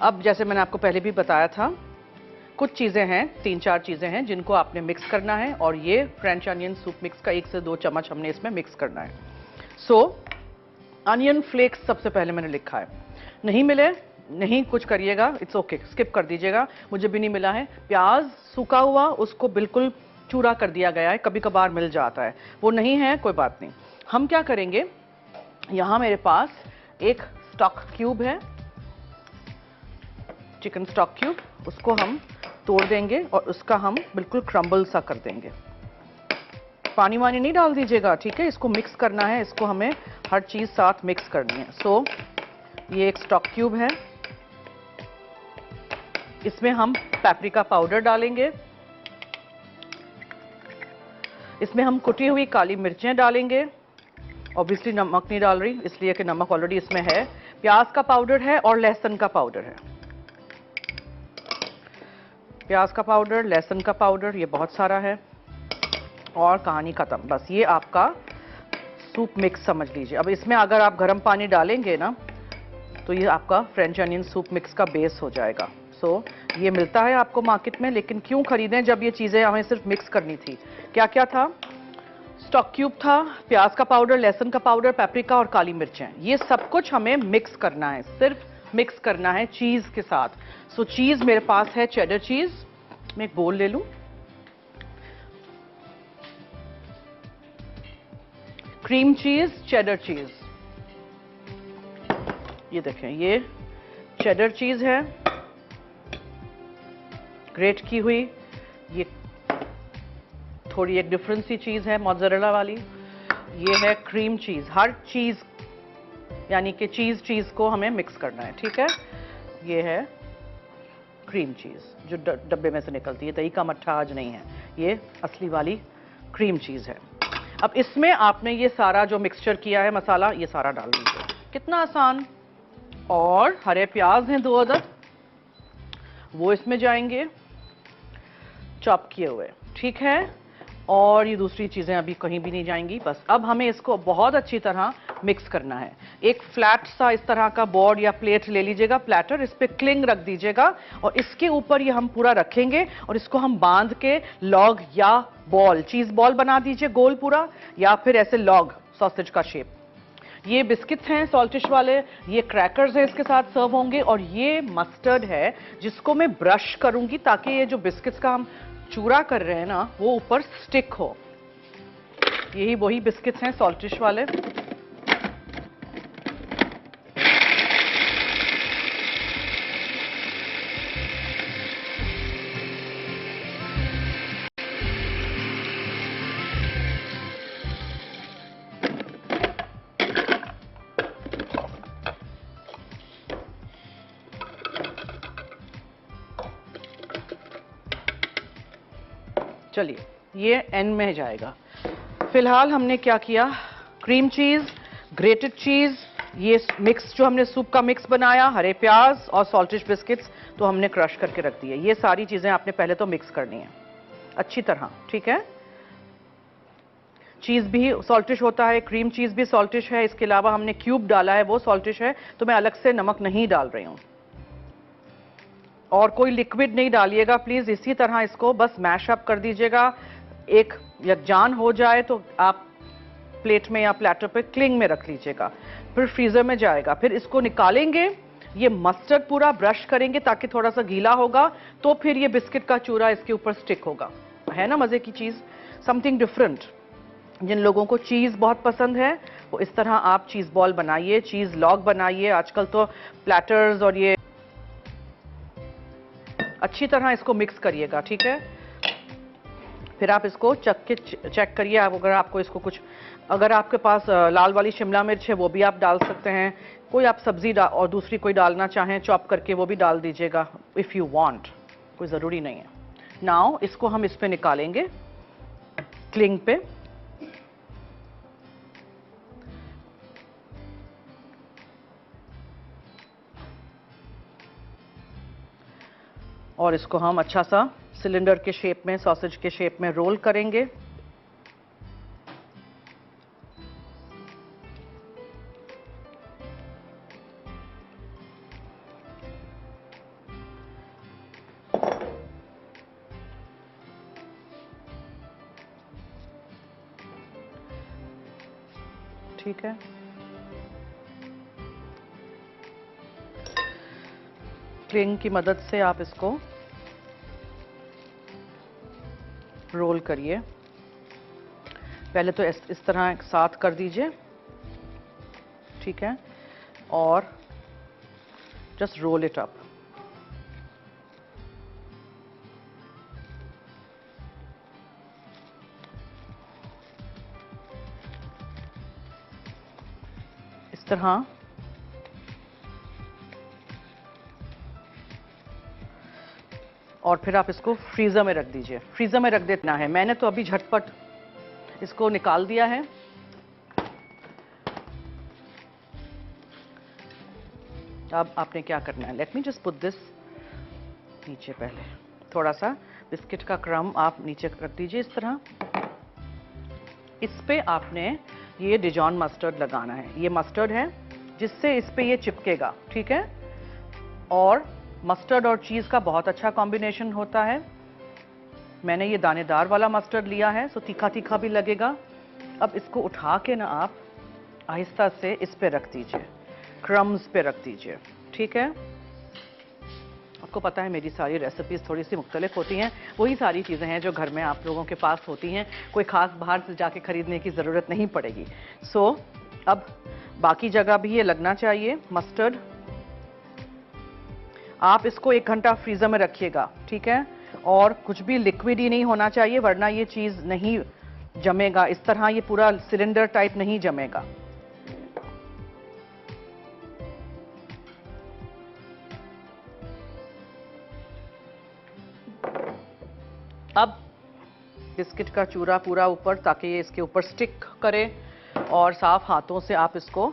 अब जैसे मैंने आपको पहले भी बताया था, कुछ चीज़ें हैं, 3-4 चीज़ें हैं जिनको आपने मिक्स करना है, और ये फ्रेंच अनियन सूप मिक्स का 1 से 2 चम्मच हमने इसमें मिक्स करना है। सो अनियन फ्लेक्स सबसे पहले मैंने लिखा है, नहीं मिले नहीं कुछ करिएगा, इट्स ओके, स्किप कर दीजिएगा, मुझे भी नहीं मिला है। प्याज सूखा हुआ, उसको बिल्कुल चूरा कर दिया गया है, कभी कभार मिल जाता है, वो नहीं है, कोई बात नहीं। हम क्या करेंगे, यहाँ मेरे पास एक स्टॉक क्यूब है, चिकन स्टॉक क्यूब, उसको हम तोड़ देंगे और उसका हम बिल्कुल क्रम्बल सा कर देंगे। पानी वानी नहीं डाल दीजिएगा, ठीक है, इसको मिक्स करना है, इसको हमें हर चीज़ साथ मिक्स करनी है। सो ये एक स्टॉक क्यूब है, इसमें हम पैप्रिका पाउडर डालेंगे, इसमें हम कुटी हुई काली मिर्चें डालेंगे, ऑब्वियसली नमक नहीं डाल रही इसलिए कि नमक ऑलरेडी इसमें है, प्याज का पाउडर है और लहसुन का पाउडर है, प्याज का पाउडर, लहसुन का पाउडर, ये बहुत सारा है, और कहानी खत्म। बस ये आपका सूप मिक्स समझ लीजिए। अब इसमें अगर आप गर्म पानी डालेंगे ना, तो ये आपका फ्रेंच अनियन सूप मिक्स का बेस हो जाएगा। सो ये मिलता है आपको मार्केट में, लेकिन क्यों खरीदें जब ये चीज़ें हमें सिर्फ मिक्स करनी थी। क्या क्या था, स्टॉक क्यूब था, प्याज का पाउडर, लहसुन का पाउडर, पेपरिका और काली मिर्चें, ये सब कुछ हमें मिक्स करना है, सिर्फ मिक्स करना है चीज़ के साथ। सो चीज़ मेरे पास है चेडर चीज़, मैं एक बोल ले लूँ, क्रीम चीज़, चेडर चीज़, ये देखें, ये चेडर चीज़ है ग्रेट की हुई, ये थोड़ी एक डिफरेंट सी चीज़ है मोज़रेला वाली, ये है क्रीम चीज़। हर चीज़ यानी कि चीज़ को हमें मिक्स करना है, ठीक है। ये है क्रीम चीज़ जो डब्बे में से निकलती है, दही का मट्ठा आज नहीं है, ये असली वाली क्रीम चीज़ है। अब इसमें आपने ये सारा जो मिक्सचर किया है मसाला, ये सारा डाल दीजिए, कितना आसान। और हरे प्याज हैं 2 अदद, वो इसमें जाएंगे चॉप किए हुए, ठीक है। और ये दूसरी चीज़ें अभी कहीं भी नहीं जाएंगी। बस अब हमें इसको बहुत अच्छी तरह मिक्स करना है। एक फ्लैट सा इस तरह का बोर्ड या प्लेट ले लीजिएगा, प्लेटर, इस पे क्लिंग रख दीजिएगा और इसके ऊपर ये हम पूरा रखेंगे और इसको हम बांध के लॉग या बॉल, चीज़ बॉल बना दीजिए गोल पूरा, या फिर ऐसे लॉग सॉसेज का शेप। ये बिस्किट्स हैं सॉल्टिश वाले, ये क्रैकर्स हैं इसके साथ सर्व होंगे, और ये मस्टर्ड है जिसको मैं ब्रश करूंगी ताकि ये जो बिस्किट्स का हम चूरा कर रहे हैं ना, वो ऊपर स्टिक हो। यही वही बिस्किट्स हैं सॉल्टिश वाले। चलिए ये एंड में जाएगा। फिलहाल हमने क्या किया, क्रीम चीज, ग्रेटेड चीज, ये मिक्स जो हमने सूप का मिक्स बनाया, हरे प्याज और सॉल्टिश बिस्किट्स तो हमने क्रश करके रख दिए। ये सारी चीजें आपने पहले तो मिक्स करनी है अच्छी तरह, ठीक है। चीज भी सॉल्टिश होता है, क्रीम चीज भी सॉल्टिश है, इसके अलावा हमने क्यूब डाला है वो सॉल्टिश है, तो मैं अलग से नमक नहीं डाल रही हूं। और कोई लिक्विड नहीं डालिएगा प्लीज, इसी तरह इसको बस मैश अप कर दीजिएगा। एक यकजान हो जाए तो आप प्लेट में या प्लेटर पे क्लिंग में रख लीजिएगा, फिर फ्रीजर में जाएगा। फिर इसको निकालेंगे, ये मस्टर्ड पूरा ब्रश करेंगे ताकि थोड़ा सा गीला होगा, तो फिर ये बिस्किट का चूरा इसके ऊपर स्टिक होगा। है ना मजे की चीज, समथिंग डिफरेंट। जिन लोगों को चीज बहुत पसंद है वो इस तरह आप चीज बॉल बनाइए, चीज लॉग बनाइए। आजकल तो प्लेटर्स और ये, अच्छी तरह इसको मिक्स करिएगा, ठीक है। फिर आप इसको चेक करिए, अगर आपको इसको कुछ, अगर आपके पास लाल वाली शिमला मिर्च है वो भी आप डाल सकते हैं, कोई आप सब्जी और दूसरी कोई डालना चाहें चॉप करके वो भी डाल दीजिएगा इफ़ यू वांट, कोई ज़रूरी नहीं है। नाउ इसको हम इस पे निकालेंगे क्लिंग पे, और इसको हम अच्छा सा सिलेंडर के शेप में, सॉसेज के शेप में रोल करेंगे। ठीक है। प्लेन की मदद से आप इसको रोल करिए। पहले तो इस तरह एक साथ कर दीजिए, ठीक है, और जस्ट रोल इट अप। इस तरह और फिर आप इसको फ्रीजर में रख दीजिए। फ्रीजर में रख देना है। मैंने तो अभी झटपट इसको निकाल दिया है। अब आपने क्या करना है, let me just put this नीचे। पहले थोड़ा सा बिस्किट का क्रम आप नीचे रख दीजिए इस तरह। इस पे आपने ये डिजॉन मस्टर्ड लगाना है। ये मस्टर्ड है जिससे इस पे ये चिपकेगा, ठीक है। और मस्टर्ड और चीज का बहुत अच्छा कॉम्बिनेशन होता है। मैंने ये दानेदार वाला मस्टर्ड लिया है, सो तीखा तीखा भी लगेगा। अब इसको उठा के ना आप आहिस्ता से इस पे रख दीजिए, क्रम्स पे रख दीजिए, ठीक है। आपको पता है मेरी सारी रेसिपीज थोड़ी सी मुख्तलिफ होती हैं। वही सारी चीज़ें हैं जो घर में आप लोगों के पास होती हैं, कोई ख़ास बाहर से जाके खरीदने की ज़रूरत नहीं पड़ेगी। सो अब बाकी जगह भी ये लगना चाहिए मस्टर्ड। आप इसको 1 घंटा फ्रीजर में रखिएगा, ठीक है। और कुछ भी लिक्विड ही नहीं होना चाहिए, वरना ये चीज़ नहीं जमेगा। इस तरह ये पूरा सिलेंडर टाइप नहीं जमेगा। अब बिस्किट का चूरा पूरा ऊपर, ताकि ये इसके ऊपर स्टिक करे, और साफ हाथों से आप इसको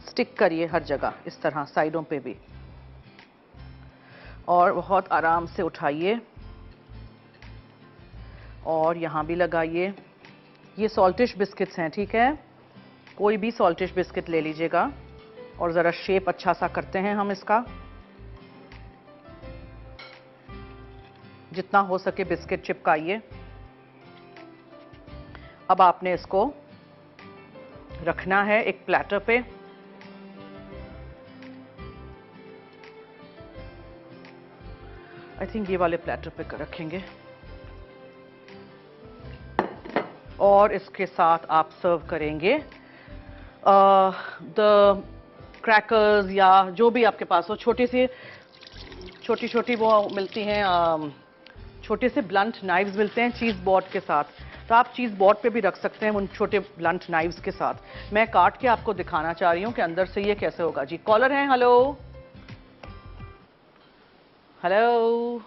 स्टिक करिए हर जगह, इस तरह साइडों पे भी, और बहुत आराम से उठाइए और यहां भी लगाइए। ये सॉल्टिश बिस्किट्स हैं, ठीक है। कोई भी सॉल्टिश बिस्किट ले लीजिएगा, और ज़रा शेप अच्छा सा करते हैं हम इसका। जितना हो सके बिस्किट चिपकाइए। अब आपने इसको रखना है एक प्लेटर पे। आई थिंक ये वाले प्लेटर पे रखेंगे, और इसके साथ आप सर्व करेंगे द क्रैकर्स, या जो भी आपके पास हो। छोटी छोटी वो मिलती हैं, छोटे से ब्लंट नाइव्स मिलते हैं चीज़ बोर्ड के साथ, तो आप चीज़ बोर्ड पे भी रख सकते हैं उन छोटे ब्लंट नाइव्स के साथ। मैं काट के आपको दिखाना चाह रही हूँ कि अंदर से ये कैसे होगा। जी कॉलर हैं, हेलो हेलो।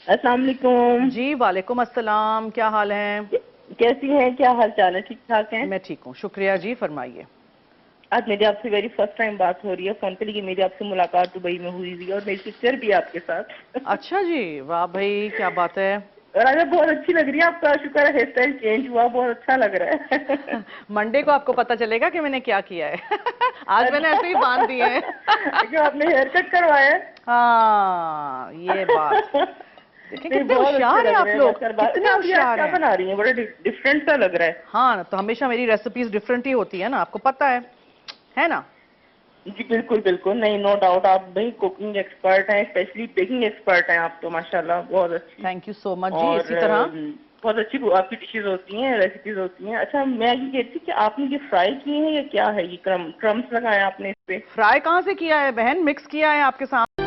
अस्सलाम वालेकुम। जी वालेकुम अस्सलाम, क्या हाल है? कैसी हैं, क्या हाल चाल है? ठीक ठाक हैं? मैं ठीक हूँ, शुक्रिया जी, फरमाइए। आज मेरी आपसे वेरी फर्स्ट टाइम बात हो रही है फोन पे, लेकिन मेरी आपसे मुलाकात दुबई में हुई हुई है, और मेरी सिस्टर भी है आपके साथ। अच्छा जी, वाह भाई, क्या बात है। और आज आप बहुत अच्छी लग रही है, आपका शुक्र है हेयर स्टाइल चेंज हुआ, बहुत अच्छा लग रहा है। मंडे को आपको पता चलेगा कि मैंने क्या किया है। आज मैंने ऐसे ही बांध दिए हैं। क्यों, आपने हेयर कट करवाया है? हाँ, ये बात। देखिए कितने बहुत होशियार हैं आप लोग, कितने होशियार क्या हैं। बना रही हैं? बड़ा डिफरेंट सा लग रहा है। हाँ, तो हमेशा मेरी रेसिपीज डिफरेंट ही होती है ना, आपको पता है ना। जी बिल्कुल बिल्कुल, नहीं नो डाउट, आप भाई कुकिंग एक्सपर्ट हैं, स्पेशली बेकिंग एक्सपर्ट हैं आप तो, माशाल्लाह बहुत अच्छी। थैंक यू सो मच जी। इसी तरह बहुत अच्छी आपकी डिशेज होती हैं, रेसिपीज होती हैं। अच्छा, मैं ये कहती थी कि आपने ये फ्राई किए हैं या क्या है? ये क्रम्स लगाए आपने इस पे? फ्राई कहाँ से किया है बहन, मिक्स किया है आपके साथ।